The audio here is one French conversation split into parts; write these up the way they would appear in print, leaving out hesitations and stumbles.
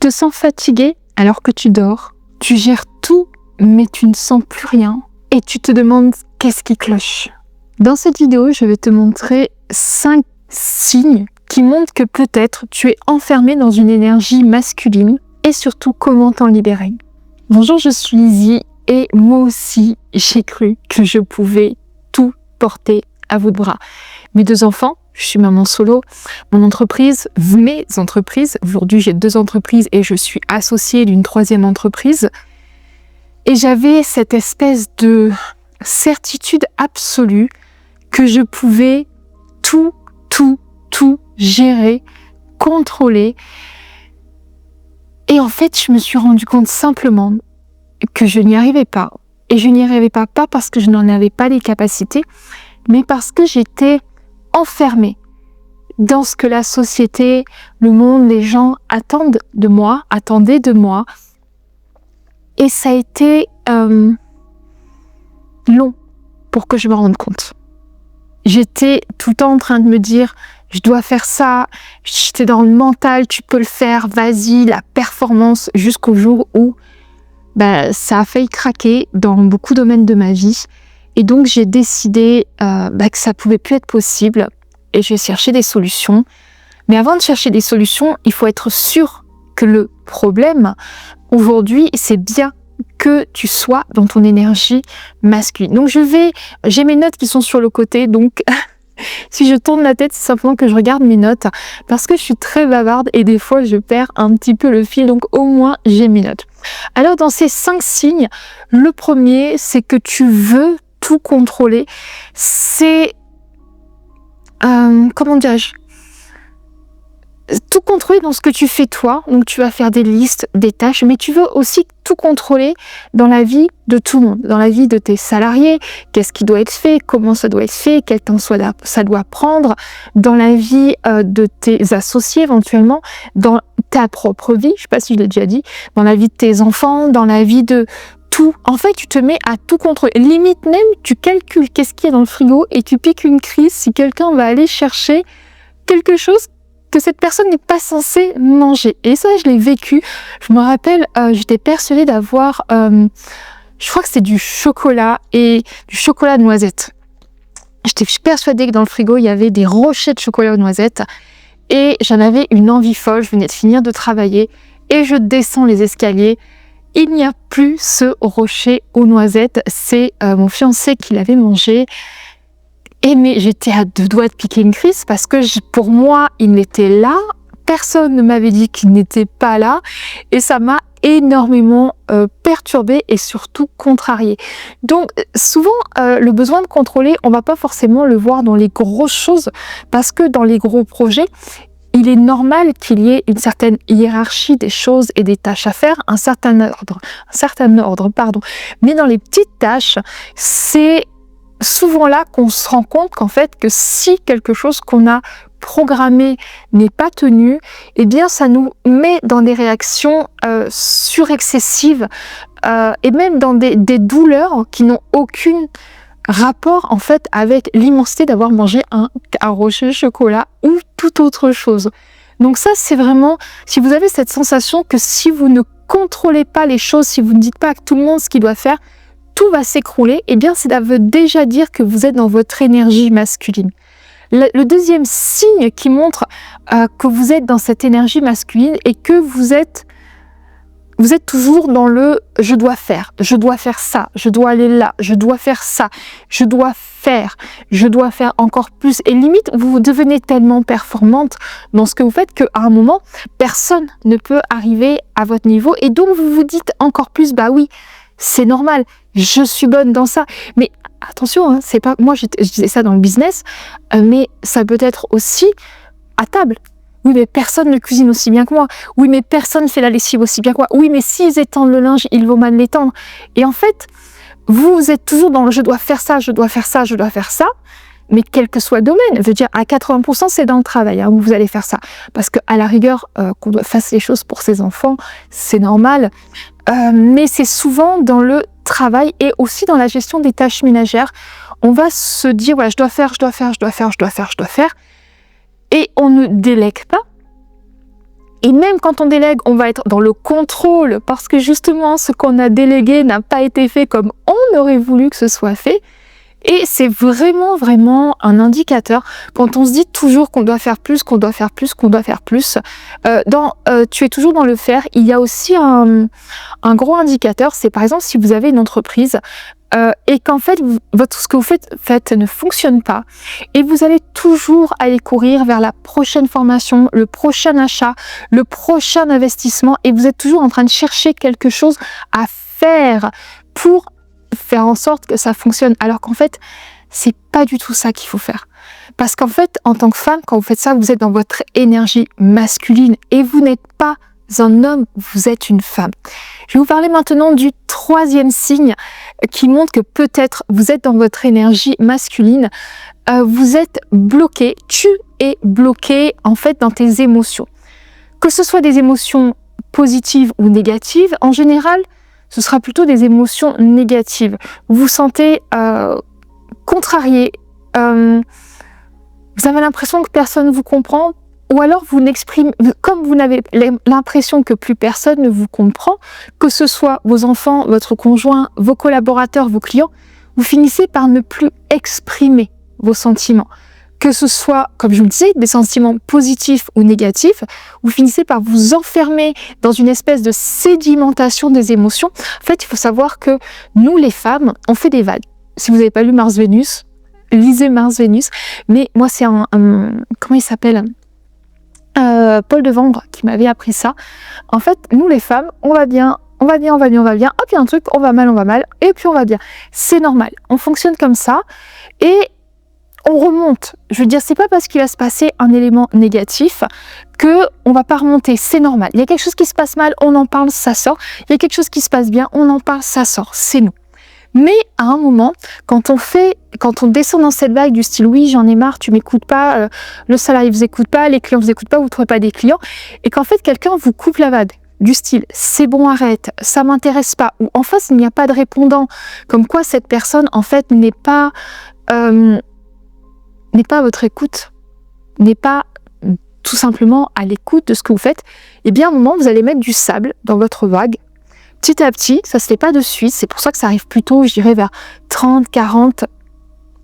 te sens fatigué alors que tu dors. Tu gères tout, mais tu ne sens plus rien. Et tu te demandes qu'est-ce qui cloche. Dans cette vidéo, je vais te montrer 5 signes qui montrent que peut-être tu es enfermé dans une énergie masculine et surtout comment t'en libérer. Bonjour, je suis Lizzie et moi aussi, j'ai cru que je pouvais tout porter à bout de bras. Mes 2 enfants, je suis maman solo, mon entreprise, mes entreprises. Aujourd'hui, j'ai 2 entreprises et je suis associée d'une 3e entreprise. Et j'avais cette espèce de certitude absolue que je pouvais tout gérer, contrôler. Et en fait, je me suis rendu compte simplement que je n'y arrivais pas. Et je n'y arrivais pas parce que je n'en avais pas les capacités, mais parce que j'étais enfermée dans ce que la société, le monde, les gens attendaient de moi. Et ça a été long pour que je me rende compte. J'étais tout le temps en train de me dire je dois faire ça, j'étais dans le mental, tu peux le faire, vas-y, la performance, jusqu'au jour où ça a failli craquer dans beaucoup de domaines de ma vie. Et donc j'ai décidé que ça pouvait plus être possible et j'ai cherché des solutions. Mais avant de chercher des solutions, il faut être sûr que le problème aujourd'hui, c'est bien que tu sois dans ton énergie masculine. Donc j'ai mes notes qui sont sur le côté, donc si je tourne la tête, c'est simplement que je regarde mes notes parce que je suis très bavarde et des fois je perds un petit peu le fil, donc au moins j'ai mes notes. Alors dans ces 5 signes, le premier, c'est que tu veux tout contrôler. C'est comment dirais-je, tout contrôler dans ce que tu fais toi. Donc tu vas faire des listes, des tâches, mais tu veux aussi tout contrôler dans la vie de tout le monde, dans la vie de tes salariés, qu'est-ce qui doit être fait, comment ça doit être fait, quel temps ça doit prendre, dans la vie de tes associés éventuellement, dans ta propre vie, je sais pas si je l'ai déjà dit, dans la vie de tes enfants, dans la vie de tout. En fait, tu te mets à tout contrôler. Limite même, tu calcules qu'est-ce qu'il y a dans le frigo et tu piques une crise si quelqu'un va aller chercher quelque chose que cette personne n'est pas censée manger. Et ça, je l'ai vécu. Je me rappelle, j'étais persuadée d'avoir, je crois que c'est du chocolat et du chocolat noisette. J'étais persuadée que dans le frigo, il y avait des rochers de chocolat aux noisettes et j'en avais une envie folle. Je venais de finir de travailler et je descends les escaliers. Il n'y a plus ce rocher aux noisettes. C'est mon fiancé qui l'avait mangé. Mais j'étais à 2 doigts de piquer une crise parce que pour moi, il était là. Personne ne m'avait dit qu'il n'était pas là. Et ça m'a énormément perturbée et surtout contrariée. Donc souvent, le besoin de contrôler, on ne va pas forcément le voir dans les grosses choses parce que dans les gros projets, il est normal qu'il y ait une certaine hiérarchie des choses et des tâches à faire, un certain ordre. Mais dans les petites tâches, c'est souvent là qu'on se rend compte qu'en fait, que si quelque chose qu'on a programmé n'est pas tenu, eh bien ça nous met dans des réactions surexcessives et même dans des douleurs qui n'ont aucun rapport en fait avec l'immensité d'avoir mangé un rocher de chocolat ou toute autre chose. Donc ça, c'est vraiment, si vous avez cette sensation que si vous ne contrôlez pas les choses, si vous ne dites pas à tout le monde ce qu'il doit faire, tout va s'écrouler, eh bien ça veut déjà dire que vous êtes dans votre énergie masculine. Le deuxième signe qui montre que vous êtes dans cette énergie masculine et que vous êtes toujours dans le « je dois faire ça, je dois aller là, je dois faire ça, je dois faire encore plus ». Et limite, vous devenez tellement performante dans ce que vous faites qu'à un moment, personne ne peut arriver à votre niveau. Et donc, vous vous dites encore plus « bah oui, c'est normal, je suis bonne dans ça ». Mais attention, hein, c'est pas moi, je disais ça dans le business, mais ça peut être aussi à table. Oui, mais personne ne cuisine aussi bien que moi. Oui, mais personne ne fait la lessive aussi bien que moi. Oui, mais s'ils étendent le linge, il vaut mal l'étendre. Et en fait, vous êtes toujours dans le « je dois faire ça », mais quel que soit le domaine. Je veux dire, à 80%, c'est dans le travail où vous allez faire ça. Parce qu'à la rigueur, qu'on doit faire les choses pour ses enfants, c'est normal. Mais c'est souvent dans le travail et aussi dans la gestion des tâches ménagères. On va se dire, ouais, je dois faire. Et on ne délègue pas. Et même quand on délègue, on va être dans le contrôle parce que justement, ce qu'on a délégué n'a pas été fait comme on aurait voulu que ce soit fait. Et c'est vraiment, vraiment un indicateur quand on se dit toujours qu'on doit faire plus, qu'on doit faire plus, qu'on doit faire plus. Tu es toujours dans le faire. Il y a aussi un gros indicateur, c'est par exemple si vous avez une entreprise et qu'en fait, ce que vous faites ne fonctionne pas et vous allez toujours aller courir vers la prochaine formation, le prochain achat, le prochain investissement et vous êtes toujours en train de chercher quelque chose à faire pour faire en sorte que ça fonctionne, alors qu'en fait, c'est pas du tout ça qu'il faut faire. Parce qu'en fait, en tant que femme, quand vous faites ça, vous êtes dans votre énergie masculine et vous n'êtes pas un homme, vous êtes une femme. Je vais vous parler maintenant du 3e signe qui montre que peut-être vous êtes dans votre énergie masculine. Vous êtes bloqué, tu es bloqué en fait dans tes émotions. Que ce soit des émotions positives ou négatives, en général, ce sera plutôt des émotions négatives. Vous vous sentez contrarié, vous avez l'impression que personne ne vous comprend, ou alors vous n'exprimez, comme vous n'avez l'impression que plus personne ne vous comprend, que ce soit vos enfants, votre conjoint, vos collaborateurs, vos clients, vous finissez par ne plus exprimer vos sentiments. Que ce soit, comme je vous le disais, des sentiments positifs ou négatifs, vous finissez par vous enfermer dans une espèce de sédimentation des émotions. En fait, il faut savoir que nous, les femmes, on fait des vagues. Si vous n'avez pas lu Mars-Vénus, lisez Mars-Vénus. Mais moi, c'est comment il s'appelle Paul de Vendre qui m'avait appris ça. En fait, nous, les femmes, on va bien. On va bien, hop, il y a un truc, on va mal, et puis on va bien. C'est normal. On fonctionne comme ça. Et on remonte. Je veux dire, c'est pas parce qu'il va se passer un élément négatif que on va pas remonter. C'est normal. Il y a quelque chose qui se passe mal, on en parle, ça sort. Il y a quelque chose qui se passe bien, on en parle, ça sort. C'est nous. Mais à un moment, quand on descend dans cette vague du style oui, j'en ai marre, tu m'écoutes pas, le salarié vous écoute pas, les clients vous écoutent pas, vous trouvez pas des clients, et qu'en fait quelqu'un vous coupe la vague du style c'est bon, arrête, ça m'intéresse pas, ou en face il n'y a pas de répondant, comme quoi cette personne en fait n'est pas à votre écoute, n'est pas tout simplement à l'écoute de ce que vous faites, et bien à un moment vous allez mettre du sable dans votre vague. Petit à petit, ça se fait pas de suite, c'est pour ça que ça arrive plutôt, je dirais, vers 30, 40,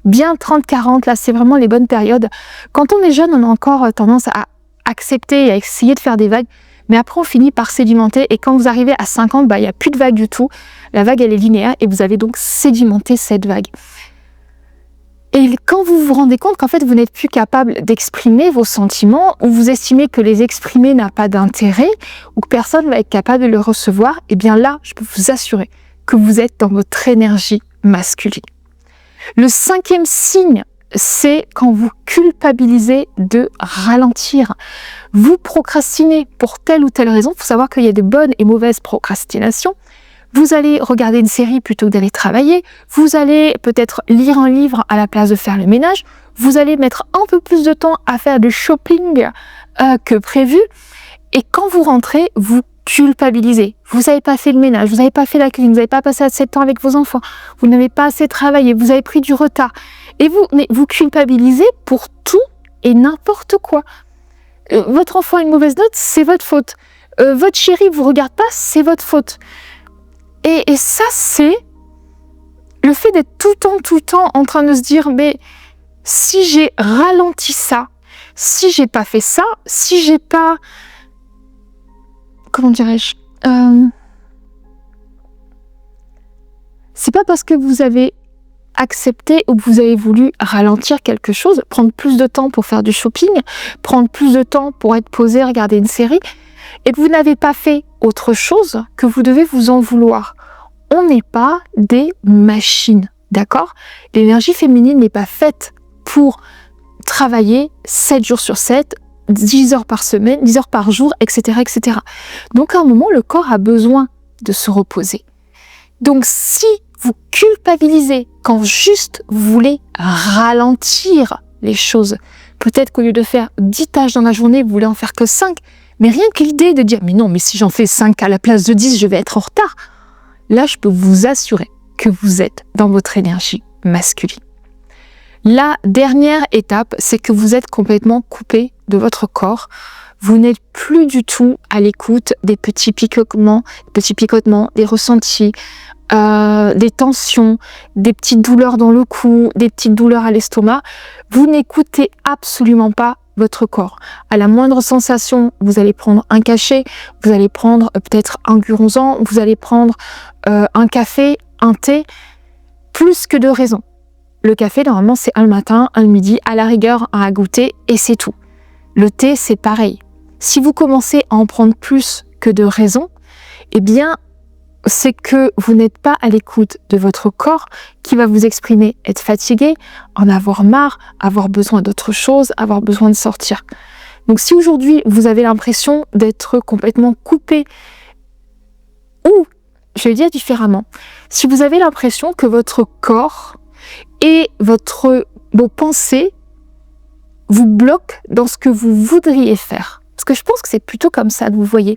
bien 30, 40, là c'est vraiment les bonnes périodes. Quand on est jeune, on a encore tendance à accepter et à essayer de faire des vagues, mais après on finit par sédimenter et quand vous arrivez à 50, il n'y a plus de vague du tout, la vague elle est linéaire et vous avez donc sédimenté cette vague. Et quand vous vous rendez compte qu'en fait vous n'êtes plus capable d'exprimer vos sentiments ou vous estimez que les exprimer n'a pas d'intérêt ou que personne ne va être capable de le recevoir, et bien là, je peux vous assurer que vous êtes dans votre énergie masculine. Le 5e signe, c'est quand vous culpabilisez de ralentir. Vous procrastinez pour telle ou telle raison. Il faut savoir qu'il y a de bonnes et mauvaises procrastinations. Vous allez regarder une série plutôt que d'aller travailler, vous allez peut-être lire un livre à la place de faire le ménage, vous allez mettre un peu plus de temps à faire du shopping que prévu, et quand vous rentrez, vous culpabilisez. Vous n'avez pas fait le ménage, vous n'avez pas fait la cuisine, vous n'avez pas passé assez de temps avec vos enfants, vous n'avez pas assez travaillé, vous avez pris du retard, et vous culpabilisez pour tout et n'importe quoi. Votre enfant a une mauvaise note, c'est votre faute. Votre chéri vous regarde pas, c'est votre faute. Et ça, c'est le fait d'être tout le temps en train de se dire, mais si j'ai ralenti ça, si j'ai pas fait ça, si j'ai pas, comment dirais-je, c'est pas parce que vous avez accepté ou que vous avez voulu ralentir quelque chose, prendre plus de temps pour faire du shopping, prendre plus de temps pour être posé, regarder une série, et que vous n'avez pas fait autre chose, que vous devez vous en vouloir. On n'est pas des machines, d'accord ? L'énergie féminine n'est pas faite pour travailler 7 jours sur 7, 10 heures par semaine, 10 heures par jour, etc., etc. Donc à un moment, le corps a besoin de se reposer. Donc si vous culpabilisez quand juste vous voulez ralentir les choses, peut-être qu'au lieu de faire 10 tâches dans la journée, vous voulez en faire que 5, mais rien que l'idée de dire « mais non, mais si j'en fais 5 à la place de 10, je vais être en retard », là, je peux vous assurer que vous êtes dans votre énergie masculine. La dernière étape, c'est que vous êtes complètement coupé de votre corps. vous n'êtes plus du tout à l'écoute des petits picotements, des ressentis, des tensions, des petites douleurs dans le cou, des petites douleurs à l'estomac. Vous n'écoutez absolument pas votre corps. À la moindre sensation, vous allez prendre un cachet, vous allez prendre peut-être un guronzan, vous allez prendre un café, un thé, plus que de raison. Le café, normalement, c'est un le matin, un le midi, à la rigueur, un à goûter, et c'est tout. Le thé, c'est pareil. Si vous commencez à en prendre plus que de raison, eh bien, c'est que vous n'êtes pas à l'écoute de votre corps qui va vous exprimer être fatigué, en avoir marre, avoir besoin d'autre chose, avoir besoin de sortir. Donc si aujourd'hui vous avez l'impression d'être complètement coupé, ou je vais dire différemment, si vous avez l'impression que votre corps et vos pensées vous bloquent dans ce que vous voudriez faire, parce que je pense que c'est plutôt comme ça que vous voyez,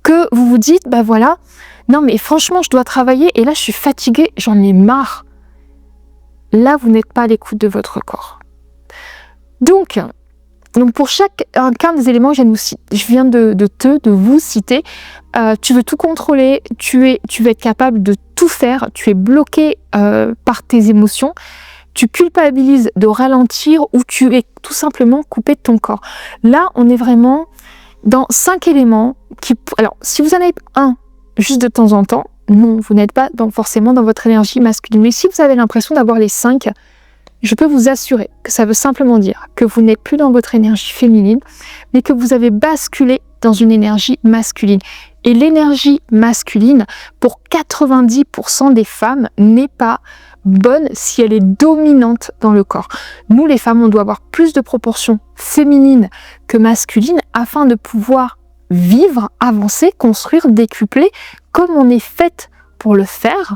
que vous vous dites, bah voilà, non mais franchement je dois travailler et là je suis fatiguée, j'en ai marre. Là vous n'êtes pas à l'écoute de votre corps. Donc pour chacun des éléments que je viens de vous citer, tu veux tout contrôler, tu veux être capable de tout faire, tu es bloqué par tes émotions, tu culpabilises de ralentir ou tu es tout simplement coupé de ton corps. Là on est vraiment dans 5 éléments qui... Alors si vous en avez un juste de temps en temps, non, vous n'êtes pas forcément dans votre énergie masculine. Mais si vous avez l'impression d'avoir les 5, je peux vous assurer que ça veut simplement dire que vous n'êtes plus dans votre énergie féminine, mais que vous avez basculé dans une énergie masculine. Et l'énergie masculine, pour 90% des femmes, n'est pas bonne si elle est dominante dans le corps. Nous, les femmes, on doit avoir plus de proportions féminines que masculines afin de pouvoir vivre, avancer, construire, décupler comme on est faite pour le faire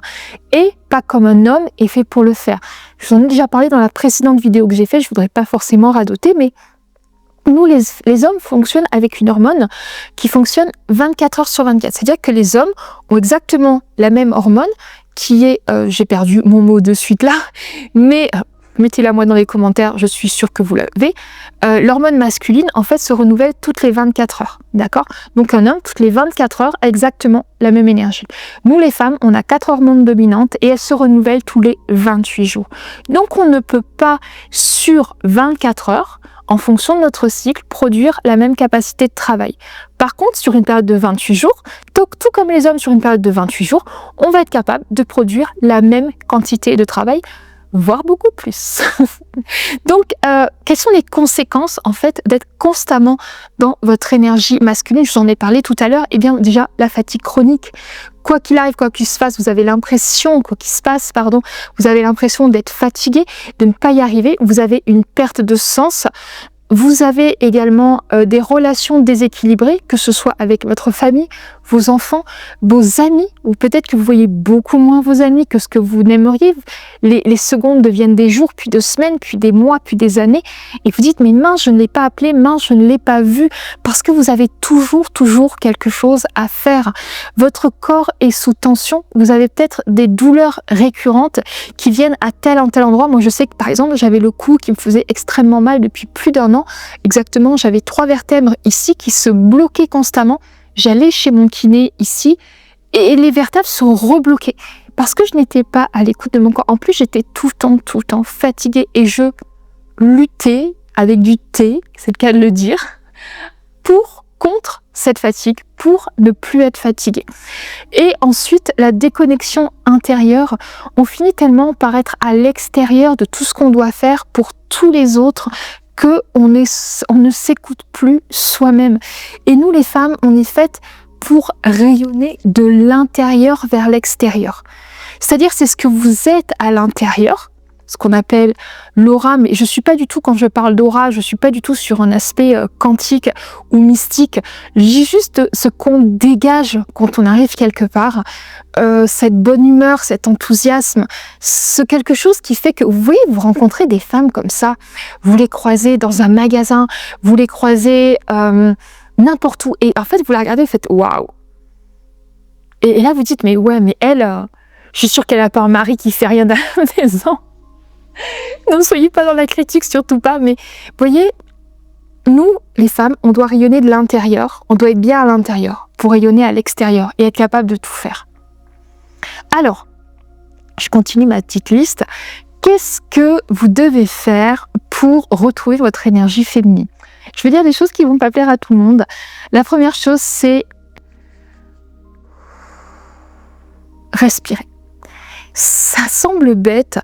et pas comme un homme est fait pour le faire. Je vous en ai déjà parlé dans la précédente vidéo que j'ai faite, je voudrais pas forcément radoter, mais nous, les hommes fonctionnent avec une hormone qui fonctionne 24 heures sur 24. C'est-à-dire que les hommes ont exactement la même hormone qui est, j'ai perdu mon mot de suite là, mais mettez-la moi dans les commentaires, je suis sûre que vous l'avez. L'hormone masculine, en fait, se renouvelle toutes les 24 heures, d'accord? Donc un homme, toutes les 24 heures, a exactement la même énergie. Nous, les femmes, on a 4 hormones dominantes et elles se renouvellent tous les 28 jours. Donc on ne peut pas, sur 24 heures, en fonction de notre cycle, produire la même capacité de travail. Par contre, sur une période de 28 jours, tout comme les hommes sur une période de 28 jours, on va être capable de produire la même quantité de travail, voire beaucoup plus. Donc, quelles sont les conséquences, en fait, d'être constamment dans votre énergie masculine? Je vous en ai parlé tout à l'heure. Eh bien, déjà, la fatigue chronique. Quoi qu'il arrive, quoi qu'il se passe, vous avez l'impression, vous avez l'impression d'être fatigué, de ne pas y arriver. Vous avez une perte de sens. Vous avez également des relations déséquilibrées, que ce soit avec votre famille, vos enfants, vos amis, ou peut-être que vous voyez beaucoup moins vos amis que ce que vous n'aimeriez. Les secondes deviennent des jours, puis de semaines, puis des mois, puis des années. Et vous dites, mais mince, je ne l'ai pas appelé, mince, je ne l'ai pas vu, parce que vous avez toujours quelque chose à faire. Votre corps est sous tension. Vous avez peut-être des douleurs récurrentes qui viennent à tel endroit. Moi, je sais que, par exemple, j'avais le cou qui me faisait extrêmement mal depuis plus d'1 an. Exactement, j'avais 3 vertèbres ici qui se bloquaient constamment. J'allais chez mon kiné ici et les vertèbres sont rebloquées parce que je n'étais pas à l'écoute de mon corps. En plus, j'étais tout le temps fatiguée et je luttais avec du thé, c'est le cas de le dire, contre cette fatigue, pour ne plus être fatiguée. Et ensuite, la déconnexion intérieure, on finit tellement par être à l'extérieur de tout ce qu'on doit faire pour tous les autres on ne s'écoute plus soi-même. Et nous, les femmes, on est faites pour rayonner de l'intérieur vers l'extérieur. C'est-à-dire, c'est ce que vous êtes à l'intérieur, ce qu'on appelle l'aura, mais je suis pas du tout, quand je parle d'aura, je suis pas du tout sur un aspect quantique ou mystique. Je dis juste ce qu'on dégage quand on arrive quelque part, cette bonne humeur, cet enthousiasme, ce quelque chose qui fait que, vous voyez, vous rencontrez des femmes comme ça, vous les croisez dans un magasin, vous les croisez n'importe où, et en fait, vous la regardez, vous faites waouh. Et là, vous dites, mais ouais, mais elle, je suis sûre qu'elle a pas un mari qui fait rien de la maison. Ne soyez pas dans la critique, surtout pas, mais vous voyez, nous, les femmes, on doit rayonner de l'intérieur, on doit être bien à l'intérieur pour rayonner à l'extérieur et être capable de tout faire. Alors, je continue ma petite liste. Qu'est-ce que vous devez faire pour retrouver votre énergie féminine? Je vais dire des choses qui vont pas plaire à tout le monde. La première chose, c'est respirer. Ça semble bête,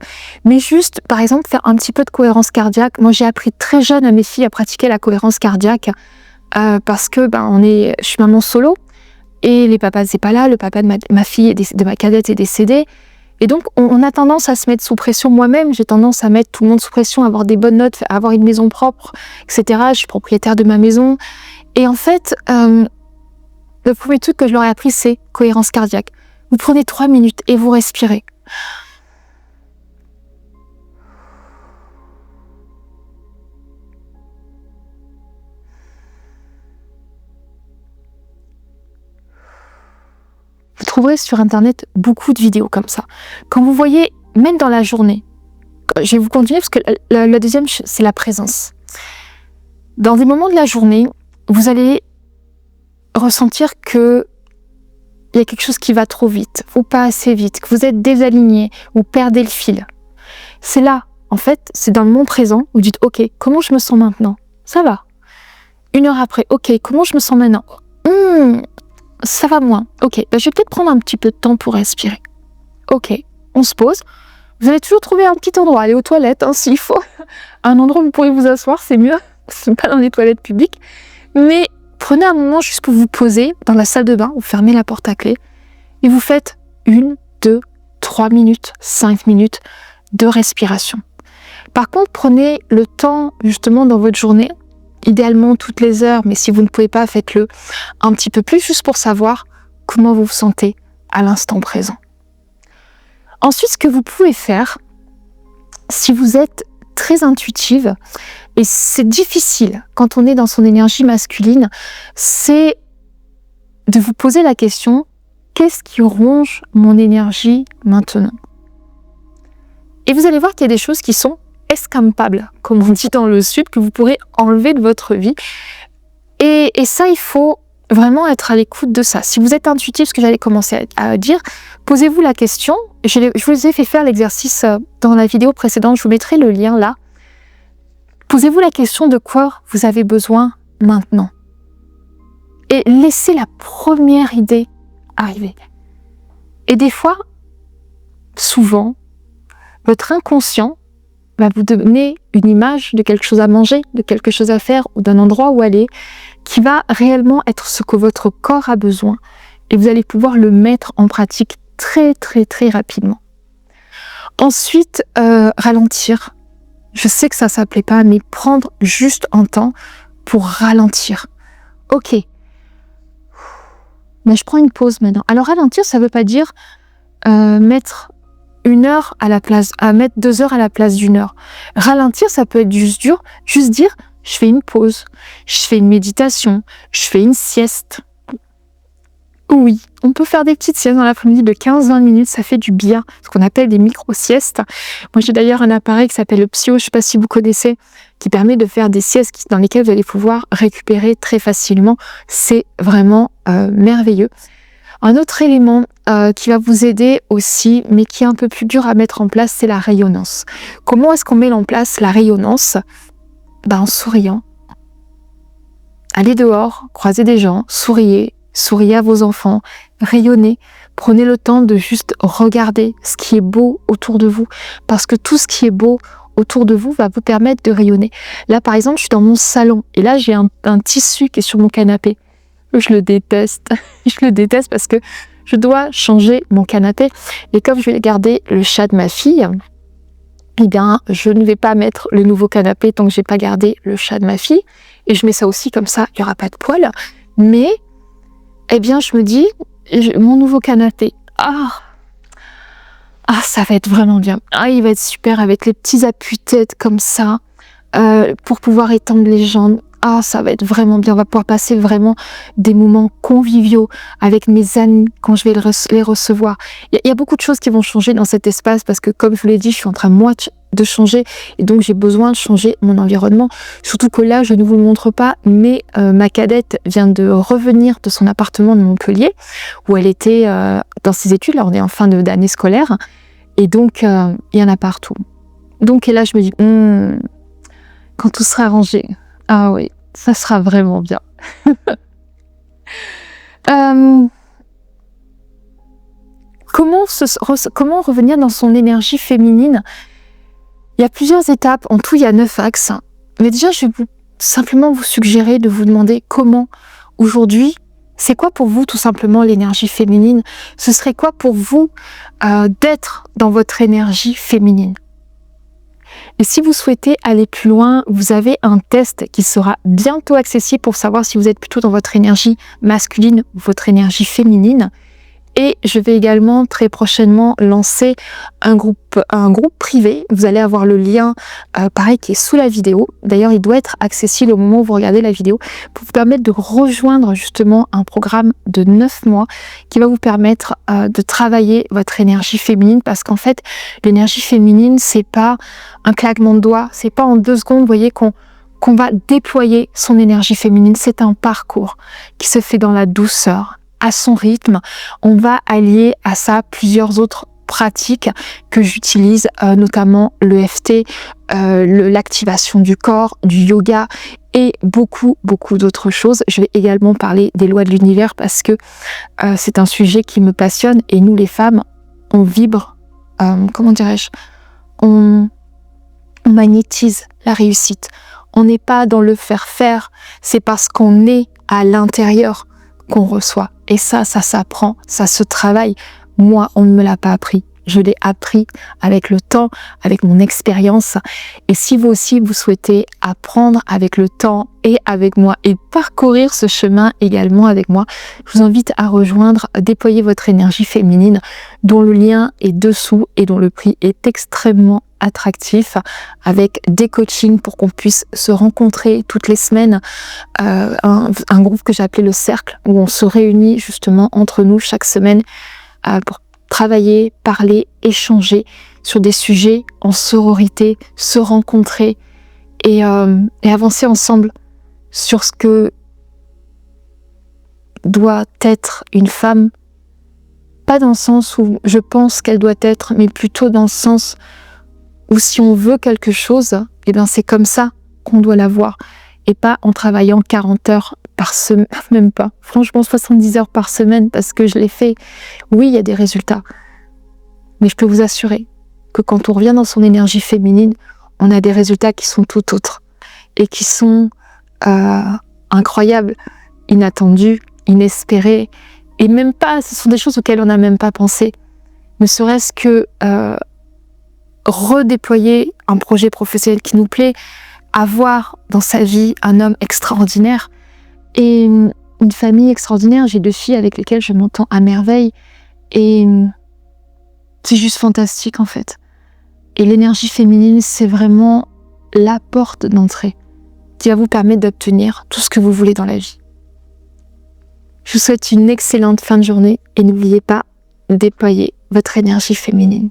mais juste, par exemple, faire un petit peu de cohérence cardiaque. Moi, j'ai appris très jeune à mes filles à pratiquer la cohérence cardiaque parce que je suis maman solo et les papas n'étaient pas là. Le papa de ma fille, de ma cadette, est décédé. Et donc, on a tendance à se mettre sous pression. Moi-même, j'ai tendance à mettre tout le monde sous pression, à avoir des bonnes notes, à avoir une maison propre, etc. Je suis propriétaire de ma maison. Et en fait, le premier truc que je leur ai appris, c'est cohérence cardiaque. Vous prenez 3 minutes et vous respirez. Vous trouverez sur Internet beaucoup de vidéos comme ça. Quand vous voyez, même dans la journée, je vais vous continuer parce que la deuxième, c'est la présence. Dans des moments de la journée, vous allez ressentir que il y a quelque chose qui va trop vite, ou pas assez vite, que vous êtes désaligné, ou perdez le fil. C'est là, en fait, c'est dans le moment présent, vous dites, ok, comment je me sens maintenant? Ça va. 1 heure après, ok, comment je me sens maintenant? Ça va moins. Ok, je vais peut-être prendre un petit peu de temps pour respirer. Ok, on se pose. Vous allez toujours trouver un petit endroit, aller aux toilettes, s'il faut. Un endroit où vous pourrez vous asseoir, c'est mieux. C'est pas dans les toilettes publiques. Mais prenez un moment juste pour vous poser dans la salle de bain, vous fermez la porte à clé et vous faites 1, 2, 3 minutes, 5 minutes de respiration. Par contre, prenez le temps justement dans votre journée, idéalement toutes les heures, mais si vous ne pouvez pas, faites-le un petit peu plus juste pour savoir comment vous vous sentez à l'instant présent. Ensuite, ce que vous pouvez faire, si vous êtes très intuitive, et c'est difficile quand on est dans son énergie masculine, c'est de vous poser la question, qu'est-ce qui ronge mon énergie maintenant? Et vous allez voir qu'il y a des choses qui sont escampables, comme on dit dans le sud, que vous pourrez enlever de votre vie. Et ça, il faut vraiment être à l'écoute de ça. Si vous êtes intuitif, ce que j'allais commencer à dire, posez-vous la question. Je vous ai fait faire l'exercice dans la vidéo précédente, je vous mettrai le lien là. Posez-vous la question de quoi vous avez besoin maintenant. Et laissez la première idée arriver. Et des fois, souvent, votre inconscient va vous donner une image de quelque chose à manger, de quelque chose à faire ou d'un endroit où aller, qui va réellement être ce que votre corps a besoin. Et vous allez pouvoir le mettre en pratique très très très rapidement. Ensuite, ralentir. Je sais que ça plaît pas, mais prendre juste un temps pour ralentir. Ok. Mais je prends une pause maintenant. Alors ralentir, ça veut pas dire mettre 1 heure à la place, mettre 2 heures à la place d'1 heure. Ralentir, ça peut être juste dire, je fais une pause, je fais une méditation, je fais une sieste. Oui, on peut faire des petites siestes dans l'après-midi de 15-20 minutes, ça fait du bien, ce qu'on appelle des micro-siestes. Moi, j'ai d'ailleurs un appareil qui s'appelle le Psyo, je ne sais pas si vous connaissez, qui permet de faire des siestes dans lesquelles vous allez pouvoir récupérer très facilement. C'est vraiment merveilleux. Un autre élément qui va vous aider aussi, mais qui est un peu plus dur à mettre en place, c'est la rayonnance. Comment est-ce qu'on met en place la rayonnance? En souriant. Allez dehors, croisez des gens, souriez à vos enfants, rayonnez, prenez le temps de juste regarder ce qui est beau autour de vous, parce que tout ce qui est beau autour de vous va vous permettre de rayonner. Là, par exemple, je suis dans mon salon, et là, j'ai un tissu qui est sur mon canapé. Je le déteste, je le déteste parce que je dois changer mon canapé, et comme je vais garder le chat de ma fille, eh bien, je ne vais pas mettre le nouveau canapé tant que j'ai pas gardé le chat de ma fille, et je mets ça aussi comme ça, il n'y aura pas de poils, mais eh bien, je me dis, mon nouveau canapé, ça va être vraiment bien. Il va être super avec les petits appuis-têtes comme ça, pour pouvoir étendre les jambes. Ça va être vraiment bien. On va pouvoir passer vraiment des moments conviviaux avec mes amis quand je vais les recevoir. Il y a beaucoup de choses qui vont changer dans cet espace parce que, comme je vous l'ai dit, je suis en train, moi, de changer et donc j'ai besoin de changer mon environnement. Surtout que là, je ne vous le montre pas, mais ma cadette vient de revenir de son appartement de Montpellier où elle était dans ses études. Là, on est en fin d'année scolaire et donc il y en a partout. Donc et là, je me dis, quand tout sera arrangé, ah oui, ça sera vraiment bien. Comment revenir dans son énergie féminine? Il y a plusieurs étapes, en tout il y a 9 axes. Mais déjà, je vais simplement vous suggérer de vous demander comment, aujourd'hui, c'est quoi pour vous tout simplement l'énergie féminine? Ce serait quoi pour vous d'être dans votre énergie féminine? Et si vous souhaitez aller plus loin, vous avez un test qui sera bientôt accessible pour savoir si vous êtes plutôt dans votre énergie masculine ou votre énergie féminine. Et je vais également très prochainement lancer un groupe privé. Vous allez avoir le lien, pareil, qui est sous la vidéo. D'ailleurs, il doit être accessible au moment où vous regardez la vidéo pour vous permettre de rejoindre justement un programme de 9 mois qui va vous permettre de travailler votre énergie féminine. Parce qu'en fait, l'énergie féminine, c'est pas un claquement de doigts, c'est pas en 2 secondes, vous voyez, qu'on va déployer son énergie féminine. C'est un parcours qui se fait dans la douceur, à son rythme. On va allier à ça plusieurs autres pratiques que j'utilise, notamment l'EFT, l'activation du corps, du yoga et beaucoup d'autres choses. Je vais également parler des lois de l'univers parce que c'est un sujet qui me passionne et nous les femmes, on vibre, comment dirais-je, on magnétise la réussite. On n'est pas dans le faire, c'est parce qu'on est à l'intérieur qu'on reçoit. Et ça s'apprend, ça se travaille. Moi, on ne me l'a pas appris. Je l'ai appris avec le temps, avec mon expérience. Et si vous aussi, vous souhaitez apprendre avec le temps et avec moi et parcourir ce chemin également avec moi, je vous invite à rejoindre Déployer votre énergie féminine, dont le lien est dessous et dont le prix est extrêmement attractif, avec des coachings pour qu'on puisse se rencontrer toutes les semaines, un groupe que j'ai appelé le cercle, où on se réunit justement entre nous chaque semaine pour travailler, parler, échanger sur des sujets en sororité, se rencontrer et avancer ensemble sur ce que doit être une femme, pas dans le sens où je pense qu'elle doit être, mais plutôt dans le sens où si on veut quelque chose, eh bien c'est comme ça qu'on doit l'avoir, et pas en travaillant 40 heures par semaine, même pas, franchement 70 heures par semaine, parce que je l'ai fait. Oui, il y a des résultats, mais je peux vous assurer que quand on revient dans son énergie féminine, on a des résultats qui sont tout autres, et qui sont incroyables, inattendus, inespérés, et même pas, ce sont des choses auxquelles on n'a même pas pensé, ne serait-ce que redéployer un projet professionnel qui nous plaît, avoir dans sa vie un homme extraordinaire et une famille extraordinaire. J'ai 2 filles avec lesquelles je m'entends à merveille et c'est juste fantastique en fait. Et l'énergie féminine, c'est vraiment la porte d'entrée qui va vous permettre d'obtenir tout ce que vous voulez dans la vie. Je vous souhaite une excellente fin de journée et n'oubliez pas, déployer votre énergie féminine.